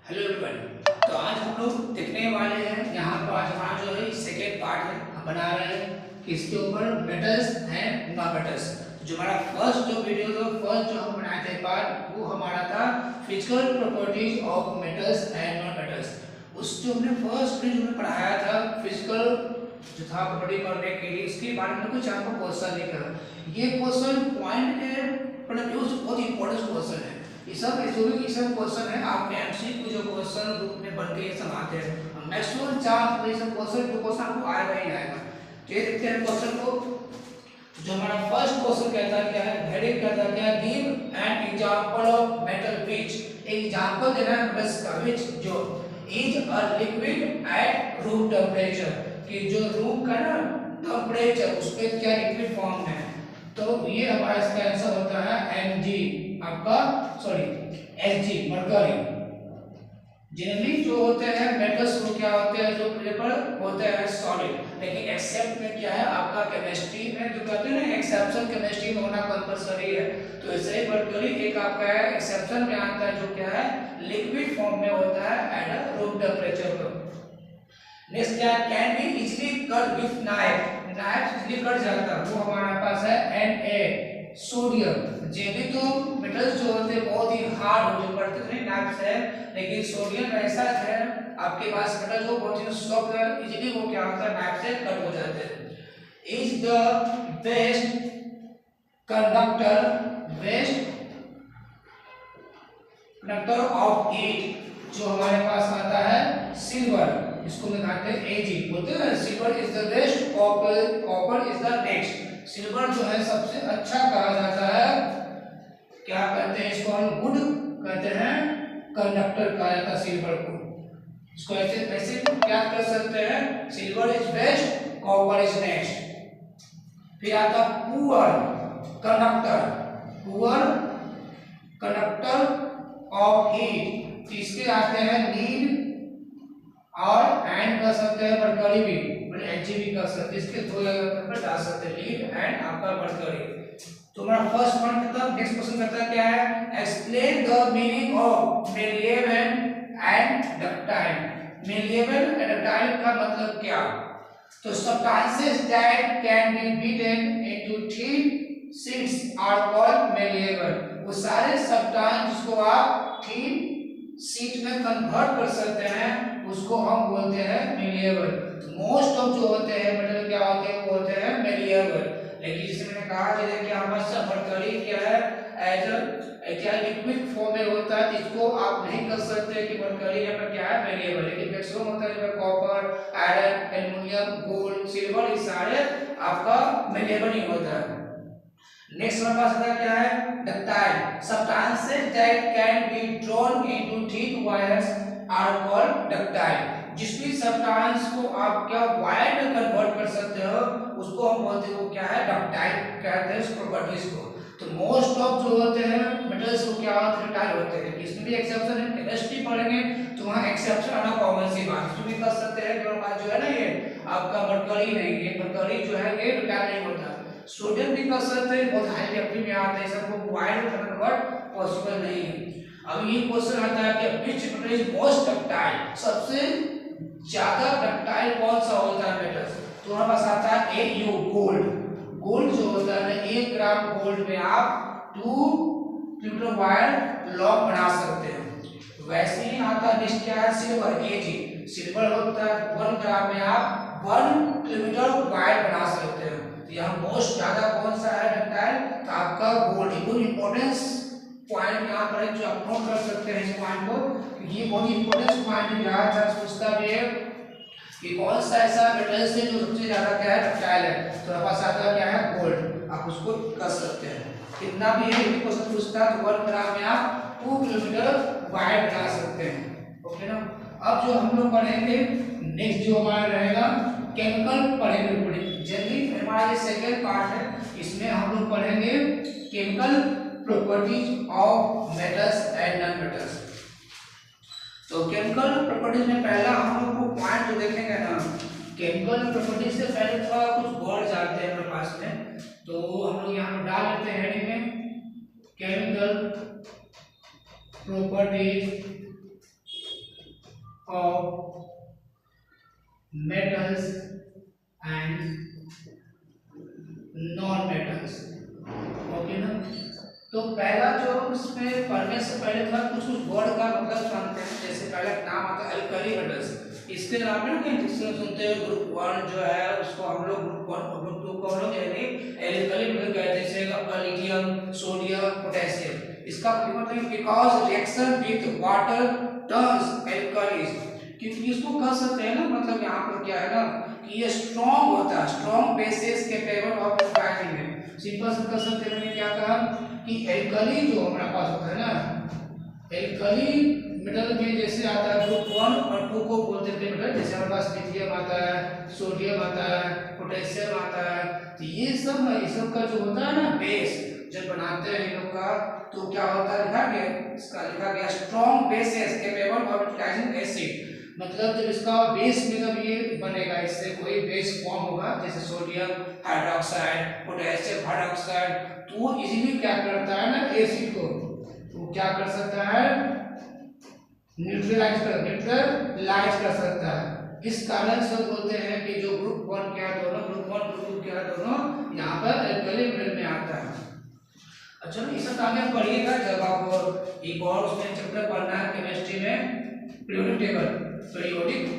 Hello everyone. तो आज हम लोग देखने वाले हैं यहाँ पर आज हमारा जो है सेकेंड पार्ट है, हम बना रहे हैं किसके ऊपर, मेटल्स एंड नॉन मेटल्स। जो हमारा फर्स्ट जो वीडियो था, फर्स्ट जो हम बनाए थे पार्ट, वो हमारा था physical properties of metals and non metals. उस जो हमने फर्स्ट वीडियो में पढ़ाया था फिजिकल जो था प्रॉपर्टी करने के लिए, उसके बारे में कुछ आपको क्वेश्चन लिखा। ये क्वेश्चन पॉइंट के मतलब बहुत इंपॉर्टेंट क्वेश्चन है। ये सब क्वेश्चन है, आपके एमसीक्यू जो क्वेश्चन ग्रुप में बन के ये सब आते हैं। मैक्सिमम चांस ये सब क्वेश्चन आपको आएगा ही आएगा। ये देखते हैं क्वेश्चन को। जो हमारा फर्स्ट क्वेश्चन कहता है क्या है, हेडिंग कहता है क्या, give an example of metal which, example देना है बस का, व्हिच जो is a liquid at room temperature, कि जो रूम का ना टेंपरेचर उस पे क्या लिक्विड फॉर्म है। तो ये हमारा इसका आंसर होता है Mg, आपका सॉरी Hg, मरकरी। जनरली जो होते हैं मेटल्स वो क्या होते हैं, जो पेपर होते हैं सॉलिड, लेकिन एक्सेप्ट में क्या है आपका केमिस्ट्री में जो कहते हैं ना, एक्सेप्शन केमिस्ट्री में होना कंपलसरी है। तो ऐसे ही मरकरी एक आपका है एक्सेप्शन में आता है, जो क्या है लिक्विड फॉर्म में होता है एट रूम टेंपरेचर पर। नेक्स्ट क्या, can be easily cut with knife, knife easily cut जाता है, वो हमारे पास है Na, सोडियम। जे भी तो मेटल्स जो होते हैं बहुत ही हार्ड हो पड़ते हैं नाइफ से, लेकिन सोडियम ऐसा है आपके पास मेटल जो बहुत ही सॉफ्ट है, इजीली वो क्या होता है नाइफ से कट हो जाते हैं। Is the best conductor of heat, जो हमारे पास आता है सिल्वर, इसको लिखते हैं Ag, बोलते हैं silver is the best, copper is the next. Silver जो है सबसे अच्छा कहा जाता है, क्या कहते हैं इसको, हम गुड कहते हैं, कंडक्टर कहा जाता है सिल्वर को। इसको ऐसे ऐसे क्या कर सकते हैं, silver is best, copper is next. फिर आता poor conductor, poor conductor of heat, इसके आते हैं लीड और एंड कर सकते हैं मरकरी भी, मतलब Hg भी कर सकते हैं, इसके दो जगह पर डाल सकते हैं, लीड एंड आपका मरकरी। तो हमारा फर्स्ट पॉइंट खत्म। नेक्स्ट क्वेश्चन करता है क्या है, explain the meaning of malleable and ductile. Malleable and ductile का मतलब क्या, तो substances that can be beaten into thin sheets are called malleable. वो सारे सब्सटेंस जिसको आप थिन शीट में कन्वर्ट कर सकते हैं उसको हम बोलते हैं मेलिएबल। मोस्ट ऑफ जो होते हैं मेटल क्या होते हैं, वो होते हैं मेलिएबल। लेकिन जैसे मैंने कहा जैसे कि हमारा मरकरी क्या है, एज क्या लिक्विड फॉर्म में होता है, इसको आप नहीं कर सकते कि मरकरी यहाँ पर क्या है मेलिएबल। लेकिन मैक्सिमम होता है copper, iron, aluminium, gold, silver, ये सारे आपका मेलिएबल ही होता है। नेक्स्ट हमारे पास आता क्या है, ductile. Substances that can be drawn into thin wires are called ductile. जिस भी सब्सटेंस को आप क्या वायर में कन्वर्ट कर सकते हो उसको हम बोलते हैं वो क्या है, डक्टाइल कहते हैं इस प्रॉपर्टीज को। तो मोस्ट ऑफ जो होते हैं मेटल्स वो क्या होते हैं, डक्टाइल होते हैं। इसमें भी एक्सेप्शन है, केमिस्ट्री पढ़ेंगे तो वहां एक्सेप्शन आना कॉमन सी बात। इसमें भी कर सकते हैं कि हमारे पास जो है ना ये आपका मरकरी नहीं, ये मरकरी जो है ये डक्टाइल नहीं होता। सोडियम भी कर सकते हैं, बहुत हाई लेवल में आता है, सबको वायर में कन्वर्ट पॉसिबल नहीं है। अब ये क्वेश्चन आता है कि which metal is most ductile, सबसे ज्यादा डक्टाइल कौन सा होता है मेटल। तो हमारे पास आता है Au, गोल्ड। गोल्ड जो होता है 1 ग्राम गोल्ड में आप 2 किलोमीटर वायर लॉन्ग बना सकते हैं। वैसे ही आता है नेक्स्ट क्या है, सिल्वर, Ag। सिल्वर होता है 1 ग्राम में आप 1 किलोमीटर वायर बना सकते हैं। यहाँ मोस्ट ज्यादा कौन सा है डक्टाइल, तो आपका गोल्ड। बहुत इंपॉर्टेंस पॉइंट यहाँ पर है जो आप नोट कर सकते हैं इस पॉइंट को, क्योंकि ये बहुत इंपॉर्टेंट पॉइंट है। यहाँ चांस पूछता भी है कि कौन सा ऐसा मेटल से जो सबसे ज्यादा क्या है डक्टाइल है, तो हमारे पास आता क्या है गोल्ड। आप उसको कर सकते हैं, कितना भी है यदि क्वेश्चन पूछता है तो 1 ग्राम में आप 2 किलोमीटर वायर बना सकते हैं। ओके ना। अब जो हम लोग पढ़ेंगे नेक्स्ट जो हमारा रहेगा केमिकल पढ़ेंगे। जल्दी हमारा ये सेकेंड पार्ट है, इसमें हम लोग पढ़ेंगे chemical properties of metals and non metals. तो केमिकल प्रॉपर्टीज में पहला हम लोग को पॉइंट जो देखेंगे ना, केमिकल प्रॉपर्टीज से पहले थोड़ा कुछ वर्ड जानते हैं हमारे पास में, तो हम लोग यहाँ पर डाल लेते हैं हेडिंग में chemical properties of metals and non metals. Okay ना। तो पहला जो इसमें पढ़ने से पहले थोड़ा कुछ कुछ वर्ड का मतलब जानते हैं। जैसे पहला नाम आता है अल्कली मेटल्स। इसके नाम में कहीं डिक्शनरी सुनते हैं ग्रुप 1 जो है उसको हम लोग ग्रुप 1 और ग्रुप 2 को हम लोग यानी अल्कली मेटल कहते हैं। जैसे आपका लिथियम, सोडियम, पोटेशियम। इसका मतलब है because reaction with water turns alkalis. क्योंकि इसको कह सकते हैं ना, मतलब यहाँ पर क्या है ना कि ये स्ट्रॉन्ग होता है, strong basis capable of binding में। सिंपल से कह सकते हैं, मैंने क्या कहा कि एल्कली जो हमारे पास होता है ना, एल्कली मेटल में जैसे आता है ग्रुप 1 और 2 को बोलते हैं मेटल। जैसे हमारे पास लिथियम आता है, सोडियम आता है, पोटेशियम आता है। तो ये सब ना, ये सब का जो होता है ना बेस जब बनाते हैं इन लोग का, तो क्या होता है लिखा गया, इसका लिखा गया strong basis capable of utilising acid. मतलब जब इसका बेस में जब ये बनेगा, इससे कोई बेस फॉर्म होगा जैसे सोडियम हाइड्रोक्साइड, पोटेशियम हाइड्रोक्साइड, तो वो इजीली क्या करता है ना एसिड को, तो क्या कर सकता है न्यूट्रलाइज कर सकता है। इस कारण से बोलते हैं कि जो ग्रुप 1 क्या है दोनों, ग्रुप 1 ग्रुप 2 क्या है दोनों यहाँ पर अल्कली मेटल में आता है। अच्छा ये सब आगे पढ़िएगा जब आप एक और उसमें चैप्टर पढ़ना है केमिस्ट्री में पीरियोडिक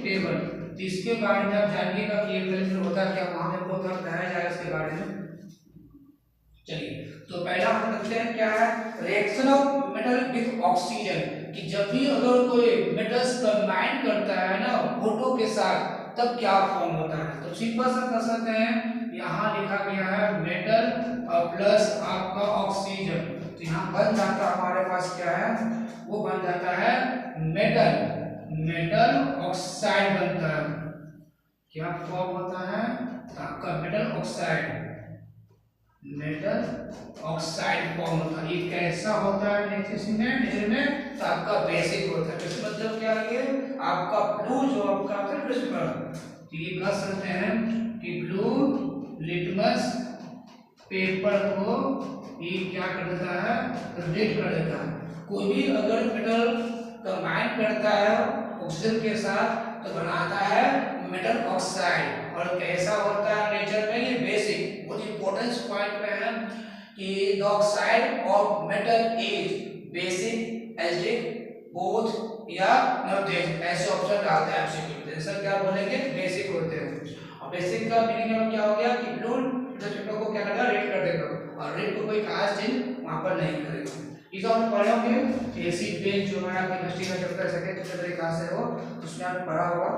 टेबल। तो इसके बारे में आप जानिएगा कि एल्कली होता क्या, वहां में बहुत बताया जाएगा इसके बारे में। चलिए तो पहला हम देखते हैं क्या है reaction of metal with oxygen. कि जब भी अगर कोई मेटल्स कंबाइन करता है ना फोटो के साथ तब क्या फॉर्म होता है। तो सिंपल सा कर सकते हैं, यहाँ लिखा गया है मेटल प्लस आपका ऑक्सीजन। तो यहाँ बन जाता हमारे पास क्या है, वो बन जाता है मेटल ऑक्साइड बनता है। क्या फॉर्म होता है आपका मेटल ऑक्साइड फॉर्म होता है। ये कैसा होता है नेचर में, तो आपका बेसिक होता है। इसका मतलब क्या है आपका ब्लू जो आपका होता है क्रिस्टल, तो ये कह सकते हैं कि ब्लू लिटमस पेपर को ये क्या कर देता है रेड कर देता है। कोई भी अगर मेटल कंबाइन करता है ऑक्सीजन के साथ तो बनाता है मेटल ऑक्साइड। और कैसा होता है नेचर में, ये बेसिक बहुत इंपॉर्टेंट पॉइंट पे है कि the oxide of metal is basic acidic both या नॉट। ऐसे ऑप्शन डालते हैं एमसीक्यू, जैसा क्या बोलेंगे बेसिक होते हैं। और बेसिक का मीनिंग क्या हो गया कि ब्लू पेपर को क्या करेगा रेड कर देगा, और रेड को कोई खास चीज वहां पर नहीं करेगा। इस हमने पढ़े होंगे एसिड बेस जो है केमिस्ट्री का चैप्टर सेकंड चैप्टर क्लास है वो, उसमें आपने पढ़ा होगा।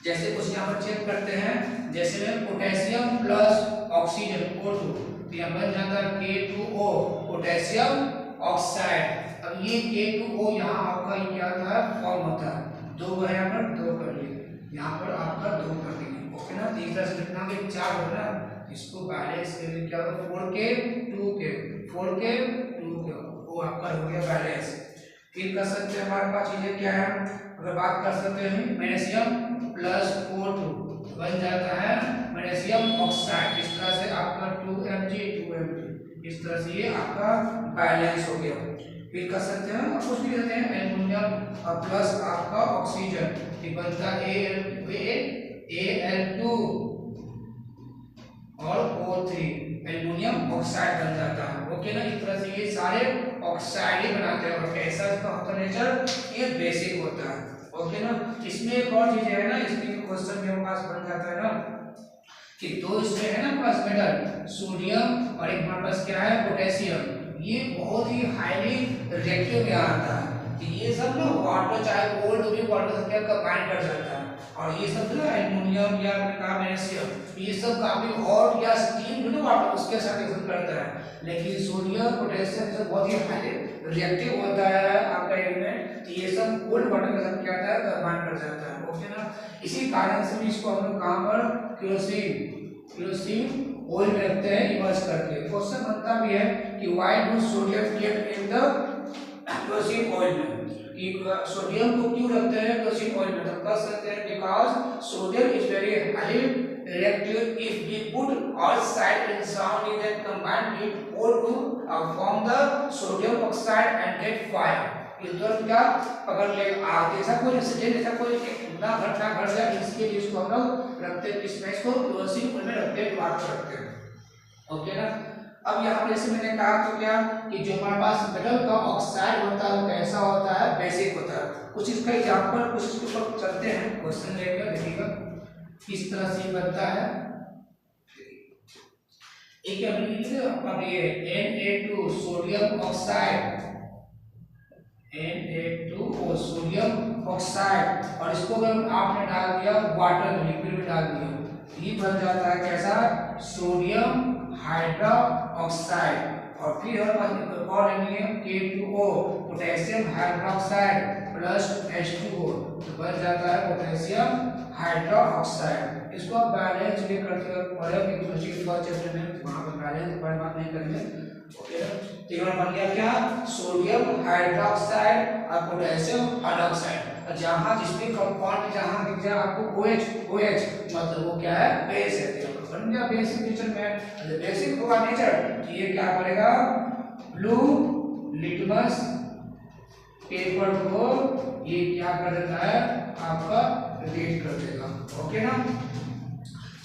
जैसे कुछ यहाँ पर चेक करते हैं, जैसे में पोटेशियम प्लस ऑक्सीजन O2, तो यहाँ बन जाता है K2O पोटेशियम ऑक्साइड। अब ये K2O यहाँ आपका ये क्या था फॉर्म होता है, दो है यहाँ पर दो कर लिए, यहाँ पर आपका दो कर दिए। ओके ना, तीसरा से कितना के चार हो ना, इसको बैलेंस के लिए क्या होगा 4K 2K 4K 2K वो आपका हो गया बैलेंस। फिर कर सकते हैं हमारे पास चीजें क्या है, अगर बात कर सकते हैं मैग्नीशियम प्लस O2 बन जाता है मैग्नीशियम ऑक्साइड। इस तरह से आपका 2Mg 2Mg इस तरह से ये आपका बैलेंस हो गया। फिर कर सकते हैं और कुछ भी कहते हैं एल्युमिनियम प्लस आपका ऑक्सीजन, ये बनता है Al2 और O3 एल्युमिनियम ऑक्साइड बन जाता है। ओके ना, इस तरह से ये सारे ऑक्साइड ही बनाते हैं। और कैसा इसका होता है नेचर, ये बेसिक होता है। ओके ना, इसमें एक और चीज है ना, इसमें क्वेश्चन भी हमारे पास बन जाता है ना कि दो इसमें है ना पास मेटल सोडियम और एक हमारे पास क्या है पोटेशियम, ये बहुत ही हाईली रिएक्टिव में आता है। तो ये सब ना वाटर चाहे कोल्ड भी वाटर से क्या कंबाइन कर जाता है। और ये सब ना एल्युमिनियम या मैग्नीशियम ये सब काफी हॉट या स्टीम ना वाटर उसके साथ रिएक्शन करता है। लेकिन सोडियम पोटेशियम सब बहुत ही हाईली रिएक्टिव होता है आपका एलिमेंट, तो ये सब कोल्ड वाटर के साथ क्या होता है कंबाइन कर जाता है। ओके ना, इसी कारण से भी इसको हम लोग कहां पर केरोसिन ऑयल में रखते हैं इमर्ज करके। क्वेश्चन बनता भी है कि why do sodium kept in the kerosene oil में, कि सोडियम को क्यों रखते हैं केरोसिन ऑयल में। तो कह सकते हैं because sodium is very highly reactive if we put outside in surrounding then combine with O2 form the sodium oxide and get fire। ये तुरंत क्या पकड़ लेगा आग। ऐसा कोई इंसिडेंट, ऐसा कोई ना घटना घट जाए, इसके लिए इसको हम लोग रखते हैं, किस में इसको क्लोरोसिल में रखते हैं, वाटर रखते हैं। ओके ना। अब यहाँ पर जैसे मैंने कहा तो क्या कि जो हमारे पास मेटल का ऑक्साइड होता है वो कैसा होता है, बेसिक होता है। कुछ इसका एग्जांपल कुछ इसके ऊपर चलते हैं, क्वेश्चन लेकर देखिएगा किस तरह से बनता है। एक अब ये Na2 sodium oxide, Na2 sodium oxide, और इसको अगर आपने डाल दिया वाटर में, लिक्विड में डाल दिया, ये बन जाता है कैसा, सोडियम हाइड्रोक्साइड। और फिर और K2O potassium hydroxide plus H2O, तो बन जाता है पोटेशियम हाइड्रोक्साइड। इसको आप बैलेंस भी करते हो, पढ़े केमिस्ट्री के फर्स्ट चैप्टर में, वहां पर बैलेंस के बारे में बात नहीं करेंगे। ओके, तो ये बन गया क्या, सोडियम हाइड्रोक्साइड और पोटेशियम हाइड्रोक्साइड। और जहां जिसमें कंपाउंड जहां दिख जाए आपको OH मतलब वो क्या है, बेस है। तो बन गया बेसिक नेचर में। जब बेसिक होगा नेचर तो ये क्या करेगा, ब्लू लिटमस पेपर को ये क्या कर देता है, आपका रेड कर देगा। ओके ना।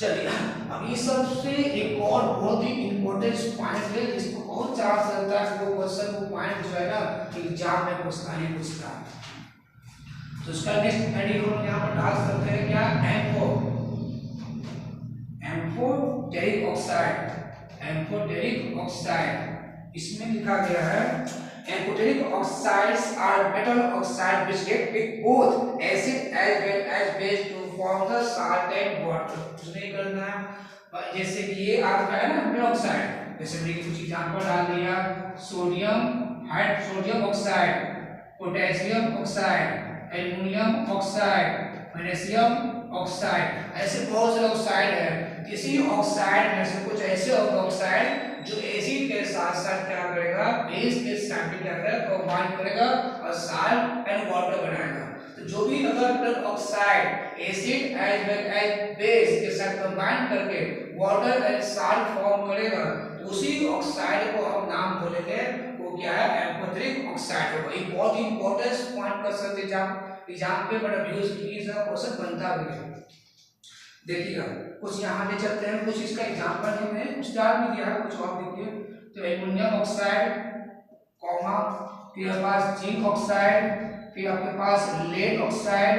चलिए अब इस सबसे एक और बहुत ही इंपॉर्टेंट पॉइंट है जिसको बहुत चांस रहता है, वो क्वेश्चन वो पॉइंट जो है ना एग्जाम में पूछता है। तो इसका नेक्स्ट हेडिंग हम यहां पर डाल सकते हैं क्या, एम्फोटेरिक ऑक्साइड, एम्फोटेरिक ऑक्साइड। इसमें लिखा गया है amphoteric oxides are metal oxide which react with both acid as well as base to form the salt and water. कुछ नहीं करना है, जैसे कि ये आपका है ना मेटल ऑक्साइड, जैसे मैंने कुछ एग्जांपल डाल दिया, sodium oxide, potassium oxide, aluminium oxide, magnesium oxide, ऐसे बहुत सारे ऑक्साइड है। किसी ऑक्साइड में से कुछ ऐसे ऑक्साइड जो एसिड के साथ साथ क्या करेगा, बेस के साथ क्या करेगा, कंबाइन करेगा और सॉल्ट एंड वाटर बनाएगा। तो जो भी अगर oxide acid as well as base के साथ कंबाइन करके वाटर एंड सॉल्ट फॉर्म करेगा, तो उसी ऑक्साइड को हम नाम बोलेंगे वो क्या है, एम्फोटेरिक ऑक्साइड होगा। ये बहुत ही इंपॉर्टेंट पॉइंट कर सकते एग्जाम पे बड़ा व्यूज का क्वेश्चन बनता भी है। देखिएगा कुछ यहाँ ले चलते हैं, कुछ इसका एग्जांपल है, मैंने कुछ डाल भी दिया है, कुछ और देखिए। तो एल्युमिनियम ऑक्साइड कॉमा, फिर आपके पास जिंक ऑक्साइड, फिर आपके पास लेड ऑक्साइड,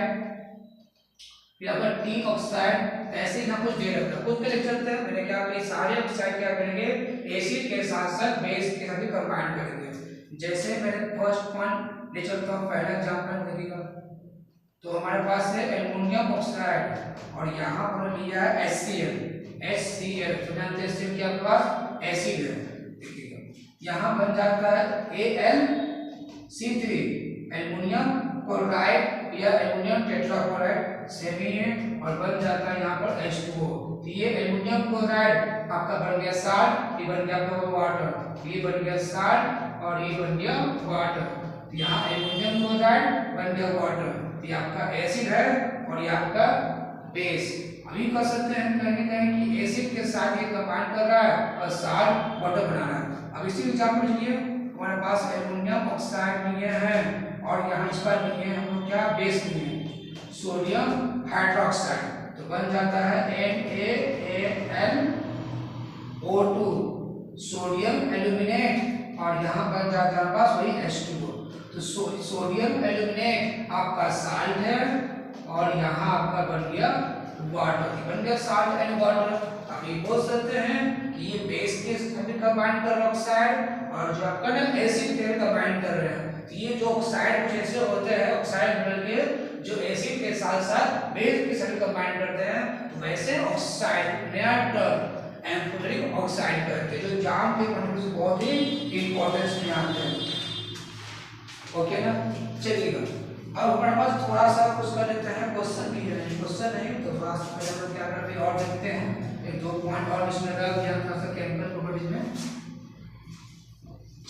फिर आपका टिन ऑक्साइड, ऐसे यहाँ कुछ दे रखा है। कुछ पे ले चलते हैं, मैंने क्या किया, सारे ऑक्साइड क्या करेंगे, एसिड के साथ साथ बेस के साथ भी कंबाइन करेंगे। जैसे मैंने फर्स्ट पॉइंट ले चलता हूँ, पहला एग्जांपल देखिएगा। तो हमारे पास है एल्युमिनियम ऑक्साइड और यहाँ पर लिया है HCl, तो जानते हैं कि आपके पास एसिड है। देखिएगा यहाँ बन जाता है AlC3 एल्युमिनियम क्लोराइड या एल्युमिनियम टेट्राक्लोराइड, सेमी है, और बन जाता है यहाँ पर H2O। तो ये एल्युमिनियम क्लोराइड आपका बन गया सॉल्ट, ये बन गया आपका वाटर, ये बन गया सॉल्ट और ये बन गया वाटर। यहाँ एल्युमिनियम क्लोराइड बन गया वाटर, ये आपका एसिड है और ये आपका बेस। अभी कर सकते हैं कहें कि एसिड के साथ ये कंबाइन कर रहा है और सॉल्ट वाटर बना रहा है। अब इसी एग्जांपल लिए हमारे पास एल्युमिनियम ऑक्साइड लिए हैं और यहाँ इस पर लिए हम लोग क्या, बेस लिए सोडियम हाइड्रोक्साइड, तो बन जाता है NaAlO2 सोडियम एल्यूमिनेट, और यहाँ बन जाता है पास वही H2O। तो सोडियम एल्यूमिनेट आपका सॉल्ट है और यहाँ आपका बन गया वाटर, बन गया सॉल्ट एंड वाटर। आप ये बोल सकते हैं कि ये बेस के साथ कंबाइन कर रहे हैं ऑक्साइड और जो आपका ना एसिड के कंबाइन कर रहे हैं। तो ये जो ऑक्साइड कुछ ऐसे होते हैं, ऑक्साइड मिलके जो एसिड के साथ साथ बेस के साथ कंबाइन करते हैं, तो वैसे ऑक्साइड नया टर्म एम्फोटेरिक ऑक्साइड कहते हैं, जो एग्जाम के पॉइंट से बहुत ही इंपॉर्टेंस में आते हैं। ओके ना। चलिएगा अब हमारे पास थोड़ा सा कुछ कर लेते हैं, क्वेश्चन भी है, क्वेश्चन नहीं तो थोड़ा सा पहले हम क्या करते हैं और देखते हैं, एक दो पॉइंट और इसमें रख दिया था सर केमिकल प्रॉपर्टीज में।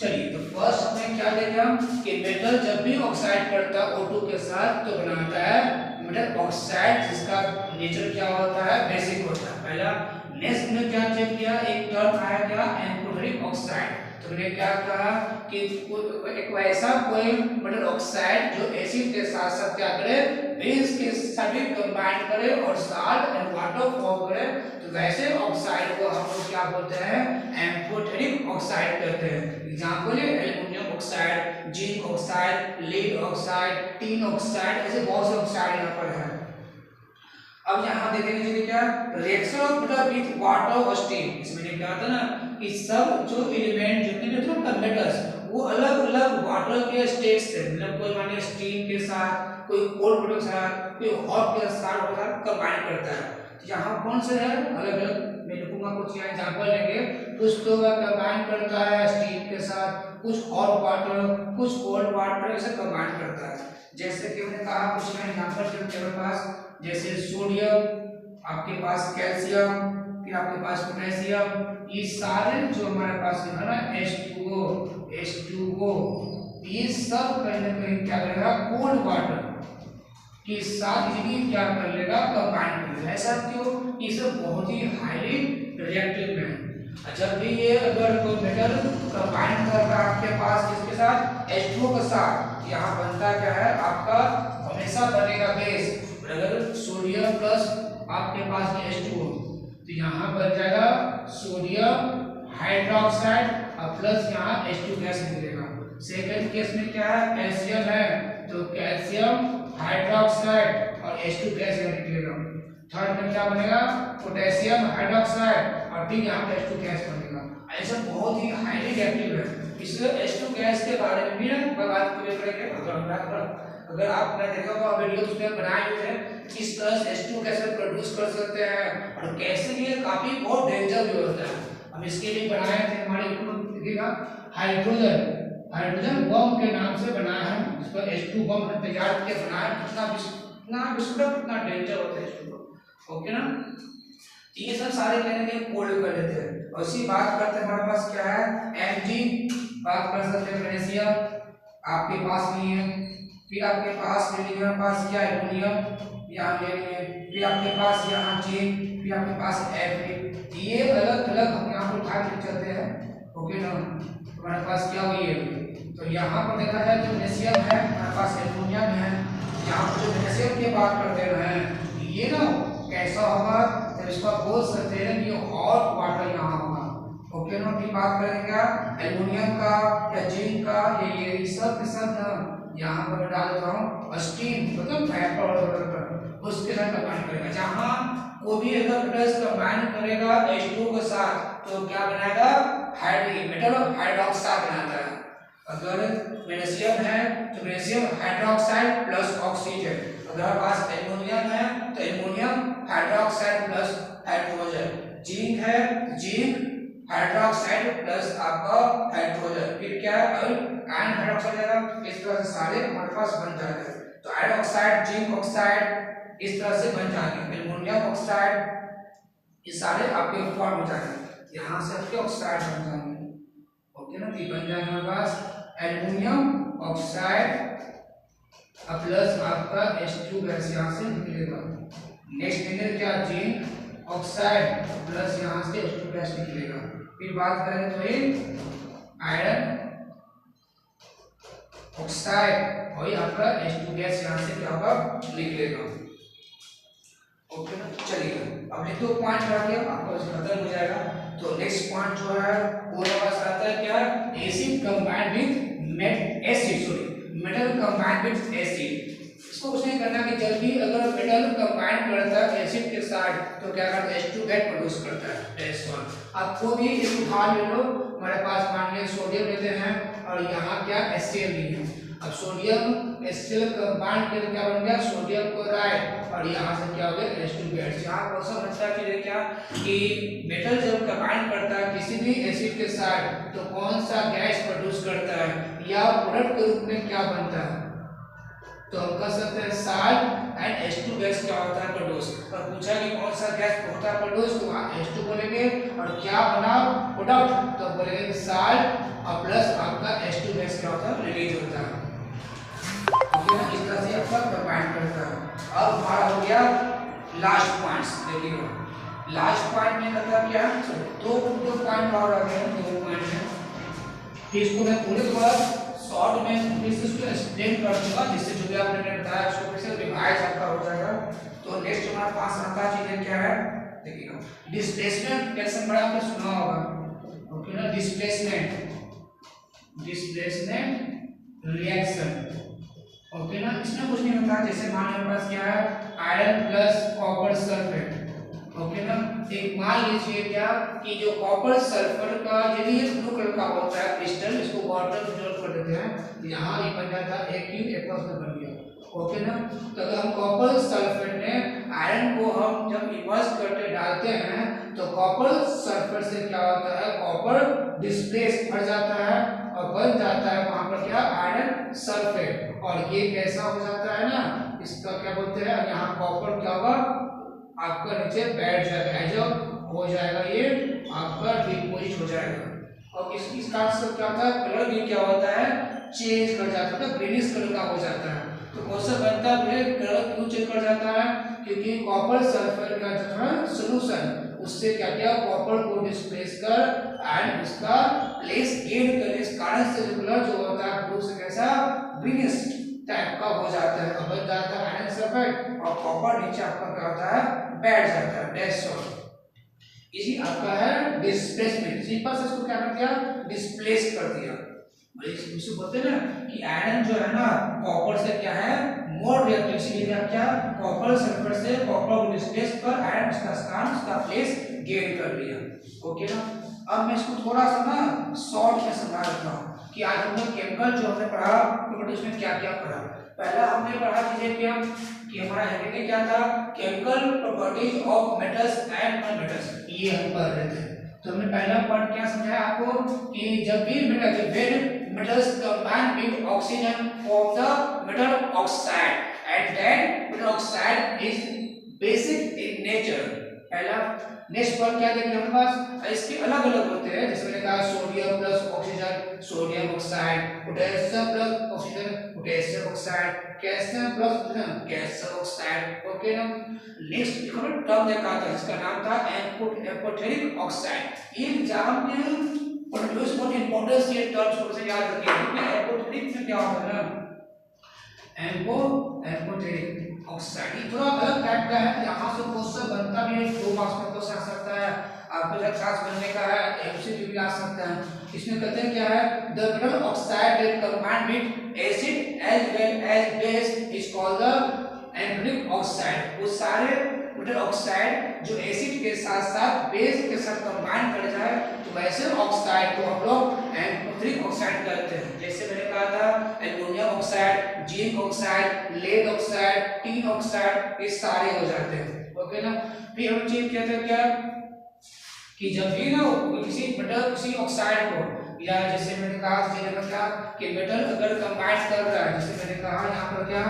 चलिए तो फर्स्ट हमें क्या देगा कि मेटल जब भी ऑक्साइड करता है O2 के साथ तो बनाता है मेटल ऑक्साइड, जिसका नेचर क्या होता है, बेसिक होता है। पहला नेक्स्ट में क्या चेक किया, एक टर्म आया क्या, एम्फोटेरिक ऑक्साइड, तो मैंने क्या कहा कि एक वैसा कोई मेटल ऑक्साइड जो एसिड के साथ साथ क्या करे, बेस के साथ भी कंबाइन करे और साल्ट एंड वाटर फॉर्म करे, तो वैसे ऑक्साइड को हम लोग क्या बोलते हैं, एम्फोटेरिक ऑक्साइड कहते हैं। एग्जांपल है aluminium oxide, zinc oxide, lead oxide, tin oxide, ऐसे बहुत से ऑक्साइड यहाँ पर है। अब यहाँ देखेंगे जो क्या reaction of metal with water और स्टीम, इसमें क्या था ना कि सब जो एलिमेंट जितने भी थे मेटल्स वो अलग अलग वाटर के स्टेट से, मतलब कोई मानिए स्टीम के साथ, कोई कोल्ड वाटर के साथ, कोई हॉट के साथ कंबाइन करता है। तो यहाँ कौन से है अलग अलग, मैं लिखूंगा कुछ यहाँ एग्जांपल लेंगे। कुछ तो कंबाइन करता है स्टीम के साथ, कुछ हॉट वाटर, कुछ कोल्ड वाटर ऐसे कंबाइन करता है। जैसे कि मैंने कहा कुछ मैं एग्जांपल मेरे पास, जैसे सोडियम, आपके पास कैल्शियम, फिर आपके पास पोटेशियम, ये सारे जो हमारे पास है ना H2O, ये सब कहीं ना कहीं क्या करेगा, कोल्ड वाटर के साथ भी क्या कर लेगा, कंबाइन कर लेगा। ऐसा क्यों, ये सब बहुत ही हाईली रिएक्टिव है। जब भी ये अगर कोई मेटल कंबाइन कर रहा है आपके पास किसके साथ, H2O के साथ, यहाँ बनता क्या है आपका, हमेशा बनेगा बेस। अगर सोडियम प्लस आपके पास H2O, तो यहाँ बन जाएगा सोडियम हाइड्रोक्साइड और प्लस यहाँ H2 गैस निकलेगा। सेकंड केस में क्या है, कैल्शियम है तो कैल्शियम हाइड्रोक्साइड और H2 गैस निकलेगा। थर्ड में क्या बनेगा, पोटेशियम हाइड्रोक्साइड और फिर यहाँ पे H2 गैस बनेगा। ऐसा बहुत ही हाईली रिएक्टिव है, इसलिए H2 गैस के बारे में भी ना बात करेंगे। अगर आपने देखा होगा वीडियो उसमें बनाए हुए हैं किस तरह से H2 कैसे प्रोड्यूस कर सकते हैं और कैसे ये काफी बहुत डेंजर भी होता है। हम इसके लिए बनाए थे, हमारे देखिएगा हाइड्रोजन बम के नाम से बनाया है, इस पर H2 बम तैयार करके बनाया। कितना विस्फोटक, कितना डेंजर होता है H2 बम, ओके ना। ये सब सारे कहने के कोल्ड कर लेते हैं। और इसी बात करते हैं हमारे पास क्या है, Mg, बात कर सकते हैं मैग्नीशियम, आपके पास नहीं है। फिर आपके पास मेरे पास क्या है, एल्युमिनियम, यहाँ फिर आपके पास यहाँ जिंक, फिर आपके पास Fe, ये अलग अलग हम यहाँ पर उठा के चलते हैं, ओके ना। हमारे पास क्या हुई है, तो यहाँ पर देखा जाए तो मैग्नीशियम है, हमारे पास एल्युमिनियम है। यहाँ पर जो मैग्नीशियम की बात करते हैं ये ना कैसा होगा, तो इसको बोल सकते हैं कि हॉट वाटर यहाँ होगा, ओके ना। फिर बात करेंगे क्या, एल्युमिनियम का या जिंक का, ये सब ना यहाँ पर डाल देता हूँ स्टीम, मतलब वेपर उसके साथ कंबाइन करेगा। जहाँ को भी अगर प्लस कंबाइन करेगा H2 के साथ तो क्या बनाएगा, मेटल हाइड्रोक्साइड बनाता है। अगर मैग्नीशियम है तो मैग्नीशियम हाइड्रोक्साइड प्लस ऑक्सीजन, अगर पास एल्युमिनियम है तो aluminium hydroxide plus hydrogen, zinc है जिंक हाइड्रोक्साइड प्लस आपका हाइड्रोजन, फिर क्या है आयरन हाइड्रोक्साइड है। इस तरह से सारे हमारे पास बन जाते हैं। तो आयरन ऑक्साइड, जिंक ऑक्साइड इस तरह से बन जाएंगे, एल्युमिनियम ऑक्साइड, ये सारे आपके फॉर्म हो जाएंगे। यहाँ से आपके ऑक्साइड बन जाएंगे, ओके ना। ये बन जाएगा हमारे पास एल्युमिनियम ऑक्साइड प्लस आपका H2 गैस यहाँ से निकलेगा। नेक्स्ट निकलेगा क्या, जिंक ऑक्साइड प्लस यहाँ से H2 गैस निकलेगा। फिर बात करेंगे तो ये आयरन ऑक्साइड और आपका H2 गैस यहाँ से क्या होगा, निकलेगा, ओके ना। चलिए अब लिख दो पॉइंट रख के आपका खत्म हो जाएगा। तो नेक्स्ट पॉइंट जो है वो पास आता है क्या, acid combined with metal combined with acid. इसको कुछ नहीं करना कि जब भी अगर मेटल कंबाइन करता है एसिड के साथ तो क्या करता है, H2 गैस प्रोड्यूस करता है। आपको भी इस उदाहरण ले लो, हमारे पास मान लिया सोडियम लेते हैं और यहाँ क्या HCl भी है। अब सोडियम HCl कंबाइन करके क्या बन गया, सोडियम क्लोराइड, और यहाँ से क्या हो गया H2 गैस। यहाँ कौन सा बनता है क्या कि मेटल जब कंबाइन करता है किसी भी एसिड के साथ तो कौन सा गैस प्रोड्यूस करता है या प्रोडक्ट के रूप में क्या बनता है, तो हम कह सकते हैं साल्ट एंड H2 गैस क्या होता है प्रोड्यूस। और पूछा कि कौन सा गैस होता है प्रोड्यूस, तो H2 बोलेंगे, और क्या बना प्रोडक्ट तो बोलेंगे साल्ट और प्लस आपका H2 गैस क्या होता है, रिलीज होता है, ओके ना। इस तरह से आपका कंबाइन करता है। अब हमारा हो गया लास्ट पॉइंट्स, देखिएगा लास्ट पॉइंट में मतलब क्या, दो पॉइंट और आ गए, दो पॉइंट है। फिर इसको मैं पूरे थोड़ा शॉर्ट में फिर से इसको एक्सप्लेन कर दूंगा, जिससे जो भी आपने बताया उसको फिर से रिवाइज आपका हो जाएगा। तो नेक्स्ट हमारे पास आता चीजें क्या है, देखिएगा डिस्प्लेसमेंट रिएक्शन बड़ा आपने सुना होगा, ओके ना, डिस्प्लेसमेंट रिएक्शन, ओके ना। इसमें कुछ नहीं होता, जैसे मान लीजिए पास क्या है iron plus copper sulphate, okay ना। एक मान लीजिए क्या कि जो कॉपर सल्फर का यदि ये ब्लू कलर का होता है क्रिस्टल, इसको वाटर में डिसॉल्व कर देते हैं, यहाँ ये बन जाता है AQ H+ बन गया, ओके ना। तो अगर हम कॉपर सल्फेट में आयरन को हम जब इमर्स करके डालते हैं तो कॉपर सल्फर से क्या होता है, कॉपर डिस्प्लेस बढ़ जाता है और बन जाता है वहां पर क्या आयरन सल्फेट, और ये कैसा हो जाता है ना, इसका क्या बोलते हैं, यहाँ कॉपर क्या होगा आपका नीचे बैठ जाएगा, एजो हो जाएगा, ये आपका डिपोजिट हो जाएगा। और इस कारण से क्या होता है, कलर भी क्या होता है चेंज कर जाता है, ग्रीनिश कलर का हो जाता है। तो कौन सा बनता है कलर क्यों चेंज कर जाता है, क्योंकि कॉपर सल्फर का जो है सोल्यूशन उससे क्या किया कॉपर को डिस्प्लेस कर एंड उसका प्लेस गेन करने इस कारण से जो कलर जो होता है ब्लू से कैसा ग्रीनिश टाइप का हो जाता है, बन जाता है आयरन सल्फेट, और कॉपर नीचे आपका क्या होता है बैठ जाता है, दैट्स ऑल। इसी आपका है डिस्प्लेसमेंट, सिंपल से इसको क्या कर दिया डिस्प्लेस कर दिया। इसे बोलते हैं ना कि आयरन जो है ना कॉपर से क्या है मोर रिएक्टिव, इसलिए क्या कॉपर सल्फर से कॉपर को डिस्प्लेस कर आयरन उसका स्थान उसका प्लेस गेन कर लिया, ओके ना। अब मैं इसको थोड़ा सा ना शॉर्ट में समझा देता हूँ कि आज हमने केमिकल जो हमने पढ़ा तो उसमें क्या क्या पढ़ा। पहला हमने पढ़ा चीजें क्या कि हमारा हेडिंग क्या था, chemical properties of metals and non metals, ये हम पढ़ रहे थे। तो हमने पहला पॉइंट क्या समझाया आपको कि जब भी metals combine with oxygen form the metal oxide and that metal oxide is basic in nature। पहला नेक्स्ट पॉइंट क्या देखेंगे हमारे पास, इसके अलग अलग होते हैं, जैसे मैंने कहा sodium plus oxygen sodium oxide, potassium plus oxygen potassium oxide, calcium plus calcium oxide, okay ना। नेक्स्ट एक हमने टर्म देखा था जिसका नाम था एम्फोटेरिक ऑक्साइड। ये एग्जाम में प्रोड्यूस बहुत इंपॉर्टेंट ये टर्म्स को से याद रखिए। एम्फोटेरिक में क्या होता है ना, एम्फोटेरिक ऑक्साइड ये थोड़ा अलग टाइप का है, यहाँ से क्वेश्चन बनता भी है, 2 मार्क्स में क्वेश्चन आ सकता है, आपको जब क्लास बनने का है एमसीक्यू भी आ सकता है। इसमें कहते हैं क्या है, the metal oxide that combine with acid as well as base is called the amphoteric oxide. वो सारे मेटल ऑक्साइड जो एसिड के साथ साथ बेस के साथ कंबाइन कर जाए तो वैसे ऑक्साइड को हम लोग एम्फोटेरिक ऑक्साइड कहते हैं। जैसे मैंने कहा था aluminium oxide, zinc oxide, lead oxide, tin oxide, ये सारे हो जाते हैं, ओके ना। फिर हम चीज कहते हैं क्या कि जब भी ना किसी मेटल किसी ऑक्साइड को, या जैसे मैंने कहा क्या कि मेटल अगर कंबाइन कर रहा है, जैसे मैंने कहा यहाँ पर क्या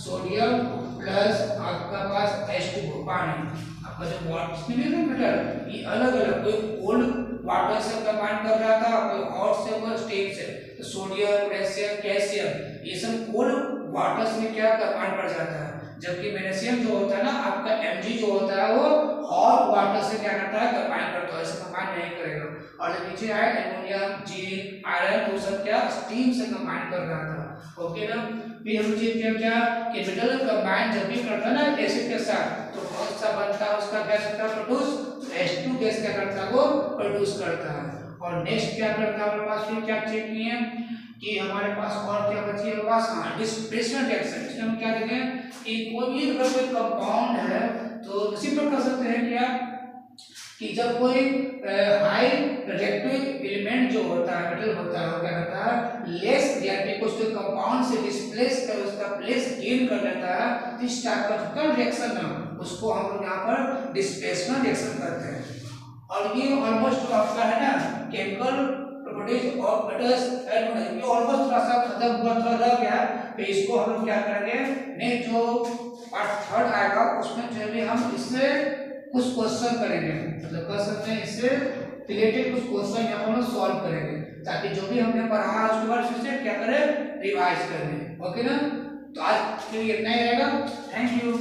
सोडियम प्लस आपका पास H2O पानी, आपका जो वाटर में मेटल ये अलग अलग, कोई कोल्ड वाटर से कंबाइन कर रहा था, कोई हॉट से कोई स्टीम से, तो सोडियम पोटेशियम कैल्शियम ये सब कोल्ड वाटर में क्या कंबाइन कर जाता है, जबकि मैग्नीशियम जो होता है ना आपका Mg जो होता है वो हॉट वाटर से क्या करता है कंबाइन करता है, ऐसे कंबाइन नहीं करेगा। और जब नीचे आए एमोनियम जिंक आयरन वो सब क्या स्टीम से कंबाइन कर रहा था, ओके ना। फिर हम चीज क्या कि मेटल कंबाइन जब भी करता है ना एसिड के साथ तो कौन सा बनता है उसका गैस होता है प्रोड्यूस, H2 गैस क्या करता है वो प्रोड्यूस करता है। और नेक्स्ट क्या करता है हमारे पास, फिर क्या चेक किए कि हमारे पास और क्या बची है हमारे पास, हाँ डिस्प्लेसमेंट रिएक्शन। इसमें हम क्या देखें कि कोई भी अगर कोई कंपाउंड है तो सिंपल कर सकते हैं क्या कि जब कोई हाई रिएक्टिव एलिमेंट जो होता है मेटल होता है वो क्या करता है लेस रिएक्टिव उसके कंपाउंड से डिस्प्लेस कर उसका प्लेस गेन कर लेता है, तो इस टाइप का जो रिएक्शन है उसको हम लोग यहाँ पर डिस्प्लेसमेंट रिएक्शन करते हैं। और ये ऑलमोस्ट जो आपका है ना chemical properties of metals and ये ऑलमोस्ट थोड़ा सा खत्म हुआ, थोड़ा रह गया, तो इसको हम लोग क्या करेंगे नेक्स्ट जो पार्ट 3 आएगा उसमें जो है हम इससे कुछ क्वेश्चन करेंगे, मतलब कर सकते हैं इससे रिलेटेड कुछ क्वेश्चन यहाँ पर सॉल्व करेंगे, ताकि जो भी हमने पढ़ा है उसके बाद फिर से क्या करें रिवाइज करें, ओके ना। तो आज के लिए इतना ही रहेगा, थैंक यू।